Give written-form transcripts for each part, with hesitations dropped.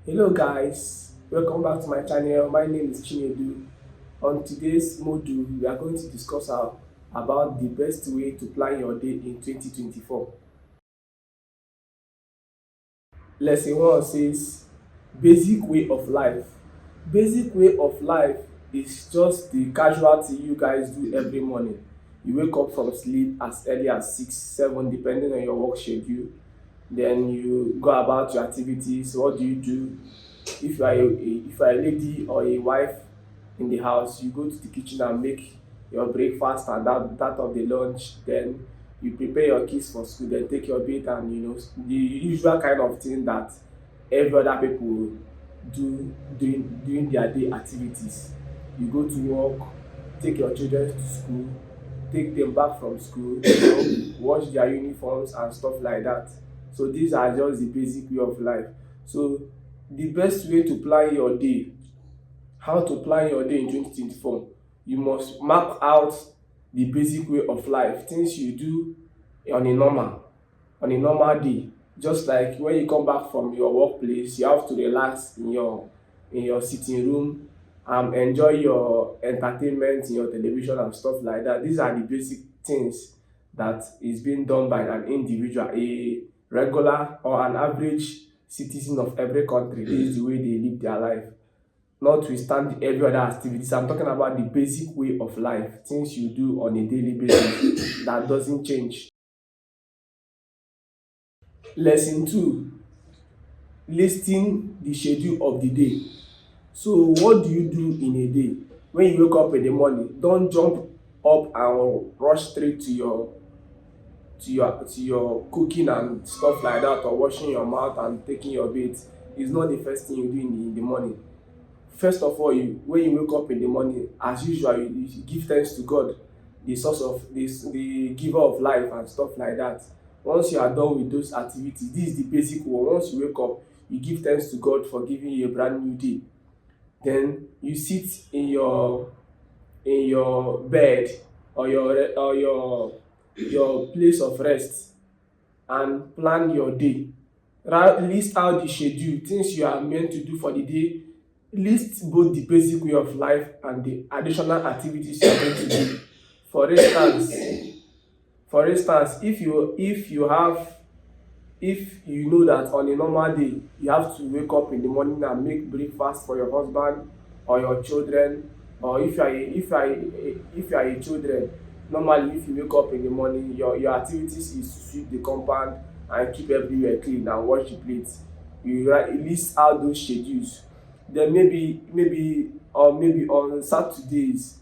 Hello guys, welcome back to my channel. My name is Chinedu. On today's module, we are going to discuss about the best way to plan your day in 2024. Lesson 1 says basic way of life. Basic way of life is just the casual thing you guys do every morning. You wake up from sleep as early as 6, 7 depending on your work schedule. Then you go about your activities. What do you do? If you are a lady or a wife in the house, you go to the kitchen and make your breakfast and that of the lunch. Then you prepare your kids for school, then take your bath, and the usual kind of thing that every other people do during their day activities. You go to work, take your children to school, take them back from school, wash their uniforms and stuff like that. So these are just the basic way of life. So the best way to plan your day, how to plan your day in 2024, you must map out the basic way of life, things you do on a normal day. Just like when you come back from your workplace, you have to relax in your sitting room, enjoy your entertainment in your television and stuff like that. These are the basic things that is being done by an individual, a regular or an average citizen of every country. This is the way they live their life, notwithstanding every other activities. I'm talking about the basic way of life, things you do on a daily basis that doesn't change. Lesson 2, listing the schedule of the day. So what do you do in a day? When you wake up in the morning, don't jump up and rush straight to your cooking and stuff like that, or washing your mouth and taking your bath. It's not the first thing you do in the morning. First of all, when you wake up in the morning, as usual, you give thanks to God, the source of this, the giver of life and stuff like that. Once you are done with those activities, this is the basic one. Once you wake up, you give thanks to God for giving you a brand new day. Then you sit in your bed, or your place of rest, and plan your day. List out the schedule, things you are meant to do for the day. List both the basic way of life and the additional activities you are going to do. For instance, if you know that on a normal day you have to wake up in the morning and make breakfast for your husband or your children, or if you are a children, normally if you wake up in the morning, your activities is to sweep the compound and keep everywhere clean and wash the plates. List out those schedules. Then maybe on Saturdays,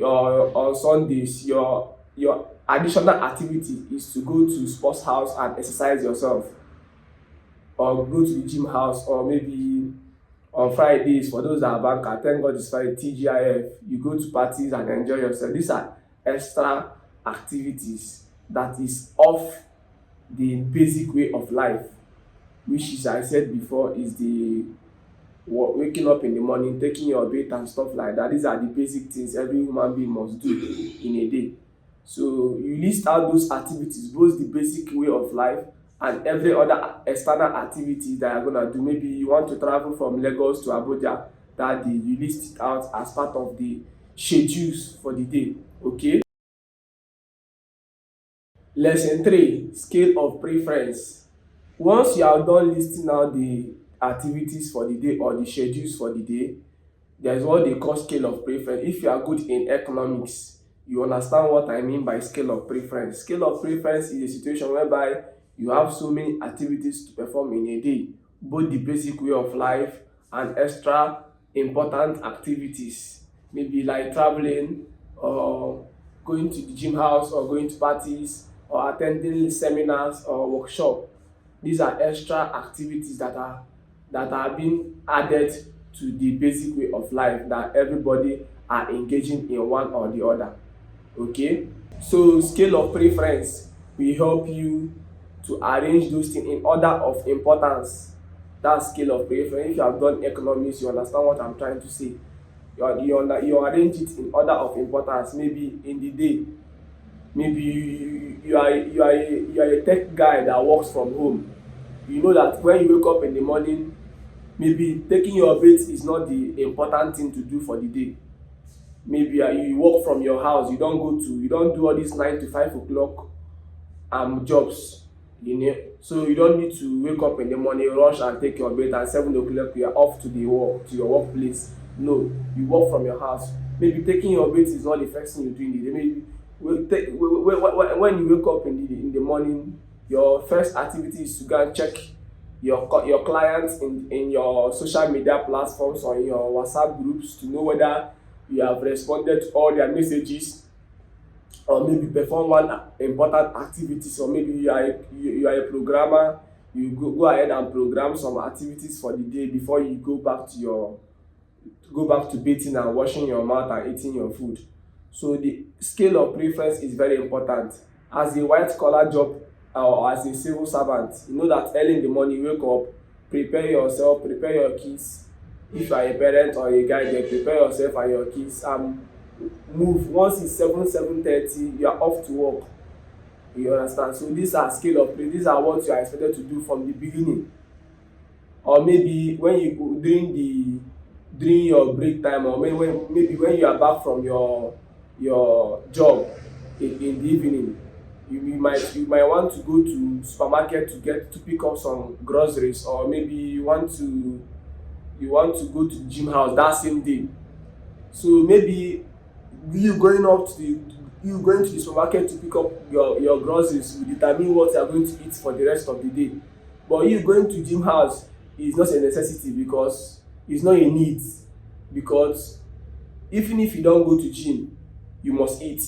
or on Sundays, your additional activity is to go to sports house and exercise yourself, or go to the gym house, or maybe on Fridays, for those that are banker, thank God it's Friday, TGIF, you go to parties and enjoy yourself. These are extra activities that is off the basic way of life, which is, I said before, is the waking up in the morning, taking your bath and stuff like that. These are the basic things every human being must do in a day. So you list out those activities, both the basic way of life and every other external activity that you're gonna do. Maybe you want to travel from Lagos to Abuja that day, you list it out as part of the schedules for the day. Okay. Lesson 3, scale of preference. Once you are done listing out the activities for the day or the schedules for the day, there is what they call scale of preference. If you are good in economics, you understand what I mean by scale of preference. Scale of preference is a situation whereby you have so many activities to perform in a day, both the basic way of life and extra important activities, maybe like traveling, or going to the gym house, or going to parties, or attending seminars or workshop. These are extra activities that are being added to the basic way of life that everybody are engaging in one or the other. Okay. So scale of preference will help you to arrange those things in order of importance. That scale of preference, if you have done economics, you understand what I'm trying to say. You arrange it in order of importance. Maybe in the day, maybe you are a tech guy that works from home. You know that when you wake up in the morning, maybe taking your bath is not the important thing to do for the day. Maybe you work from your house, you don't do all this 9 to 5 o'clock jobs, so you don't need to wake up in the morning, rush and take your bath, and 7 o'clock you are off to the work, to your workplace. No, you work from your house. Maybe taking your bath is not the first thing you do in the day. Maybe when you wake up in the morning, your first activity is to go and check your clients in your social media platforms or in your WhatsApp groups to know whether you have responded to all their messages, or maybe perform one important activities, or maybe you are a programmer. You go ahead and program some activities for the day before you go back to bathing and washing your mouth and eating your food. So the scale of preference is very important. As a white collar job or as a civil servant, you know that early in the morning you wake up, prepare yourself, prepare your kids. If you are a parent or a guy, then prepare yourself and your kids, move. Once it's 7:30, you are off to work. You understand? So these are scale of play. These are what you are expected to do from the beginning. Or maybe when you go during your break time, or maybe when you are back from your job in the evening, you might want to go to supermarket to pick up some groceries, or maybe you want to go to the gym house that same day. So maybe you going to the supermarket to pick up your groceries will determine what you are going to eat for the rest of the day. But you going to gym house is not a necessity, because it's not a need. Because even if you don't go to gym, you must eat.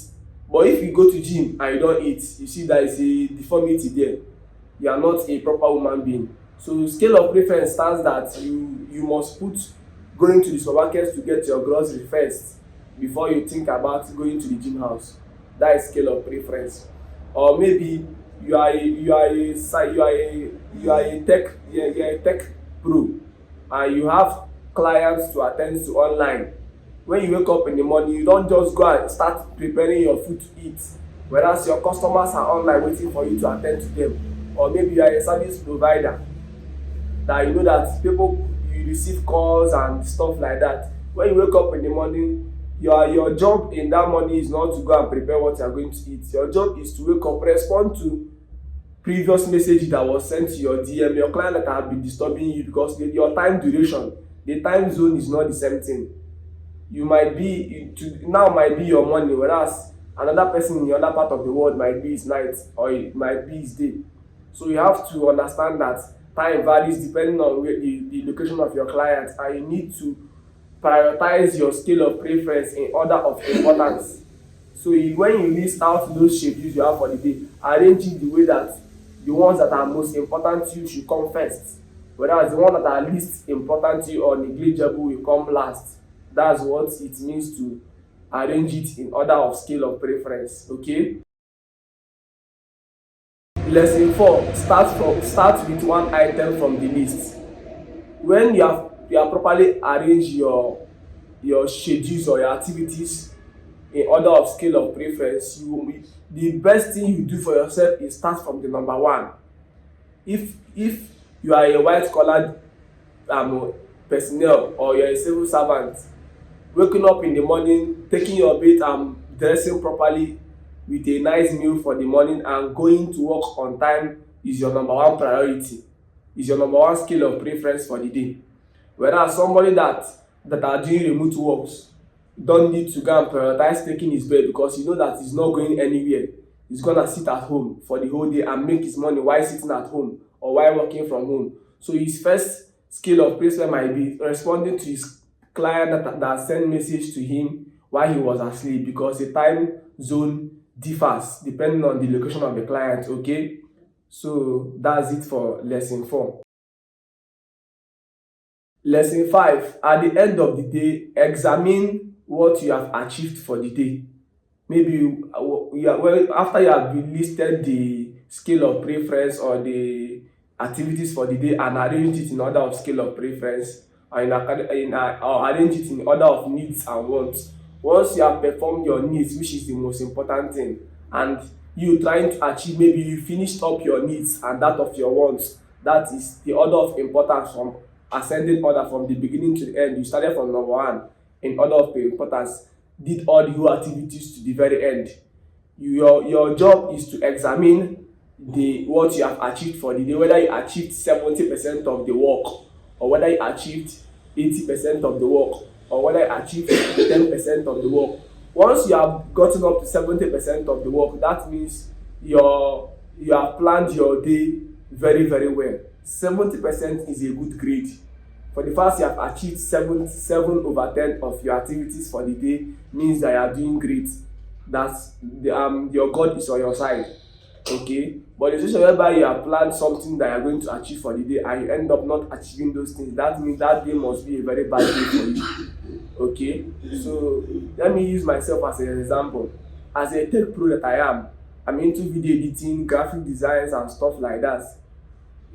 But if you go to gym and you don't eat, you see there is a deformity there. You are not a proper human being. So scale of preference stands that you must put going to the supermarket to get your grocery first before you think about going to the gym house. That is scale of preference. Or maybe you are a tech pro, and you have clients to attend to online. When you wake up in the morning, you don't just go and start preparing your food to eat, whereas your customers are online waiting for you to attend to them. Or maybe you are a service provider, that you know that you receive calls and stuff like that. When you wake up in the morning, your job in that morning is not to go and prepare what you are going to eat. Your job is to wake up, respond to previous message that was sent to your DM, your client that have been disturbing you, because your time duration, the time zone is not the same thing. Might be your morning, whereas another person in the other part of the world might be his night, or it might be his day. So you have to understand that time varies depending on the location of your client, and you need to prioritize your scale of preference in order of importance. So when you list out those schedules you have for the day, arrange it the way that the ones that are most important to you should come first, whereas the ones that are least important to you or negligible will come last. That's what it means to arrange it in order of scale of preference. Okay. Lesson 4: start with one item from the list. When you have properly arranged your schedules or your activities in order of scale of preference, the best thing you do for yourself is start from the number one. If you are a white collar personnel, or you are a civil servant, waking up in the morning, taking your bath and dressing properly with a nice meal for the morning and going to work on time is your number one priority, is your number one scale of preference for the day. Whereas somebody that are doing remote works don't need to go and prioritize taking his bed, because you know that he's not going anywhere. He's gonna sit at home for the whole day and make his money while sitting at home or while working from home. So his first scale of preference might be responding to his client that sent message to him while he was asleep, because the time zone differs depending on the location of the client. Okay, so that's it for lesson 4. Lesson 5: at the end of the day, examine what you have achieved for the day. Maybe after you have listed the scale of preference or the activities for the day and arrange it in order of scale of preference, or arrange it in order of needs and wants. Once you have performed your needs, which is the most important thing, and you trying to achieve, maybe you finished up your needs and that of your wants, That is the order of importance from ascending order from the beginning to the end. You started from number one in order of importance, did all the whole activities to the very end. Your job is to examine what you have achieved for the day, whether you achieved 70% of the work, or whether you achieved 80% of the work, or whether you achieved 10% of the work. Once you have gotten up to 70% of the work, that means you have planned your day very, very well. 70% is a good grade. For the fact you have achieved 7/10 of your activities for the day means that you are doing great. Your God is on your side. Okay, but the situation whereby you have planned something that you are going to achieve for the day and you end up not achieving those things, that means that day must be a very bad day for you. Okay, so let me use myself as an example. As a tech pro that I am, I'm into video editing, graphic designs and stuff like that.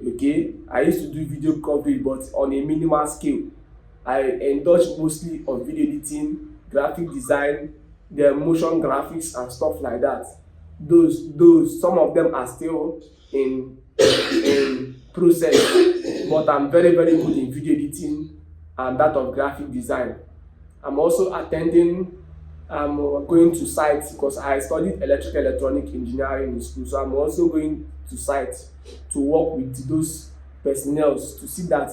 Okay, I used to do video coverage but on a minimal scale. I indulge mostly on video editing, graphic design, the motion graphics and stuff like that. Those some of them are still in process, but I'm very, very good in video editing and that of graphic design. I'm also going to sites because I studied electrical electronic engineering in school, so I'm also going to sites to work with those personnel to see that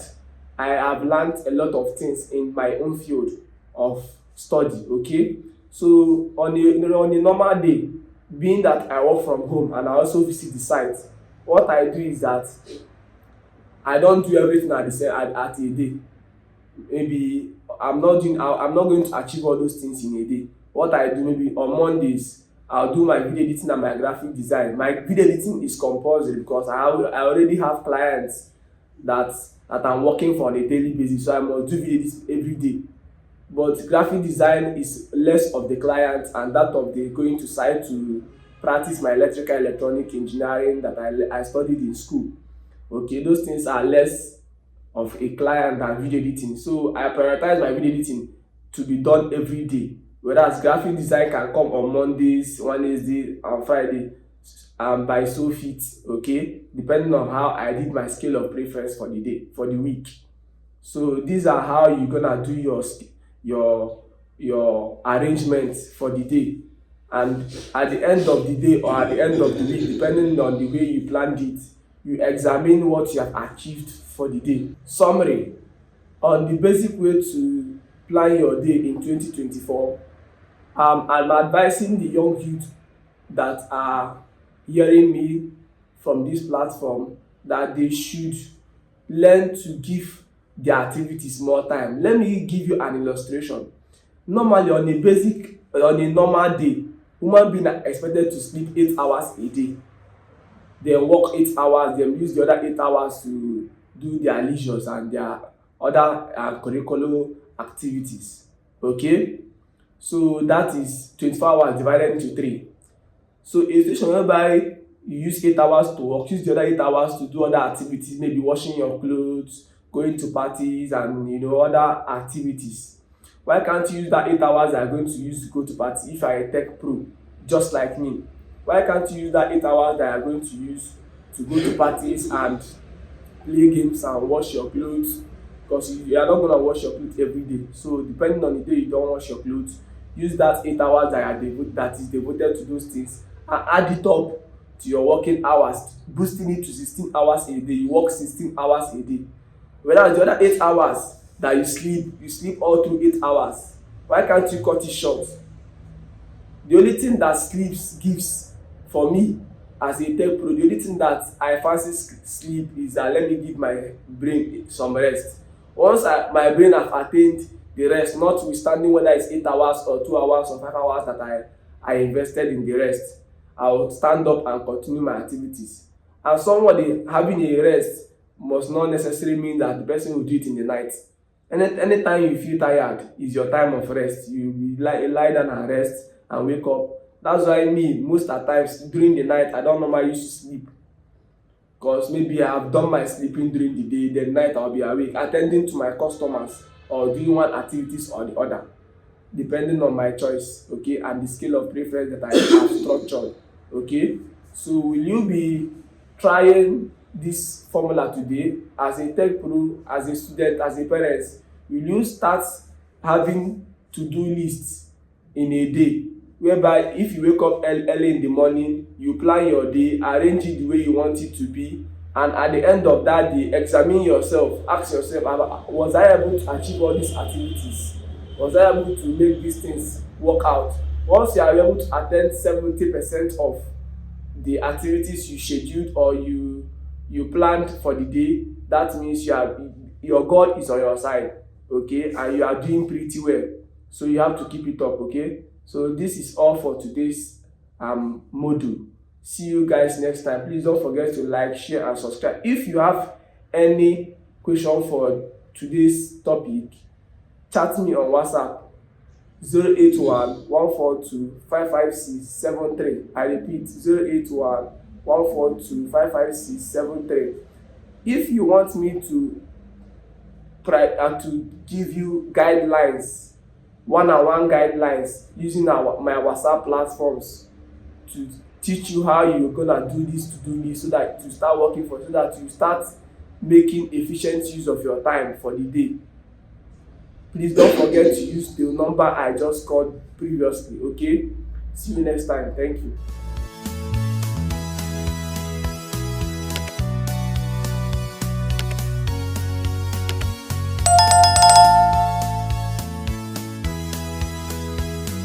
I have learned a lot of things in my own field of study. Okay, so on a normal day, being that I work from home and I also visit the site, what I do is that I don't do everything at a day. Maybe I'm not going to achieve all those things in a day. What I do, maybe on Mondays I'll do my video editing and my graphic design. My video editing is compulsory because I already have clients that I'm working for on a daily basis, so I must do video editing every day. But graphic design is less of the client and that of the going to site to practice my electrical electronic engineering that I studied in school. Okay, those things are less of a client than video editing. So I prioritize my video editing to be done every day. Whereas graphic design can come on Mondays, Wednesday, and Friday, and by so fit, okay, depending on how I did my scale of preference for the day, for the week. So these are how you're gonna do your arrangements for the day. And at the end of the day or at the end of the week, depending on the way you planned it, you examine what you have achieved for the day. Summary on the basic way to plan your day in 2024. I'm advising the young youth that are hearing me from this platform that they should learn to give their activities more time. Let me give you an illustration. Normally on a normal day, human beings are expected to sleep 8 hours a day. They work 8 hours, then use the other 8 hours to do their leisures and their other curriculum activities. Okay, so that is 24 hours divided into 3. So a situation whereby you use 8 hours to work, use the other 8 hours to do other activities, maybe washing your clothes, going to parties and other activities. Why can't you use that 8 hours that you are going to use to go to party if you are a tech pro just like me? Why can't you use that 8 hours that you are going to use to go to parties and play games and wash your clothes? Because you are not going to wash your clothes every day. So depending on the day you don't wash your clothes, use that 8 hours that is devoted to those things and add it up to your working hours, boosting it to 16 hours a day. You work 16 hours a day. Whereas the other 8 hours that you sleep all through 8 hours. Why can't you cut it short? The only thing that sleep gives for me as a tech pro, the only thing that I fancy sleep is that let me give my brain some rest. Once my brain has attained the rest, notwithstanding whether it's 8 hours or 2 hours or 5 hours that I invested in the rest, I will stand up and continue my activities. And somebody having a rest must not necessarily mean that the person will do it in the night. Anytime you feel tired is your time of rest. You lie down and rest and wake up. That's why most of the times during the night I don't normally used to sleep, because maybe I have done my sleeping during the day, then night I'll be awake attending to my customers or doing one activities or the other, depending on my choice, okay, and the scale of preference that I have structured. Okay, so will you be trying this formula today as a tech pro, as a student, as a parent? Will you start having to-do lists in a day, whereby if you wake up early in the morning, you plan your day, arrange it the way you want it to be, and at the end of that day, examine yourself, ask yourself, was I able to achieve all these activities? Was I able to make these things work out? Once you are able to attend 70% of the activities you scheduled or you planned for the day, that means your God is on your side, okay, and you are doing pretty well. So you have to keep it up, okay? So this is all for today's module. See you guys next time. Please don't forget to like, share, and subscribe. If you have any question for today's topic, chat me on WhatsApp 081-142-55673. I repeat, 081-142-55673. If you want me to give you guidelines, one-on-one guidelines using my WhatsApp platforms to teach you how you're gonna do this to-do list so that you start working so that you start making efficient use of your time for the day, please don't forget to use the number I just called previously, okay? See you next time. Thank you.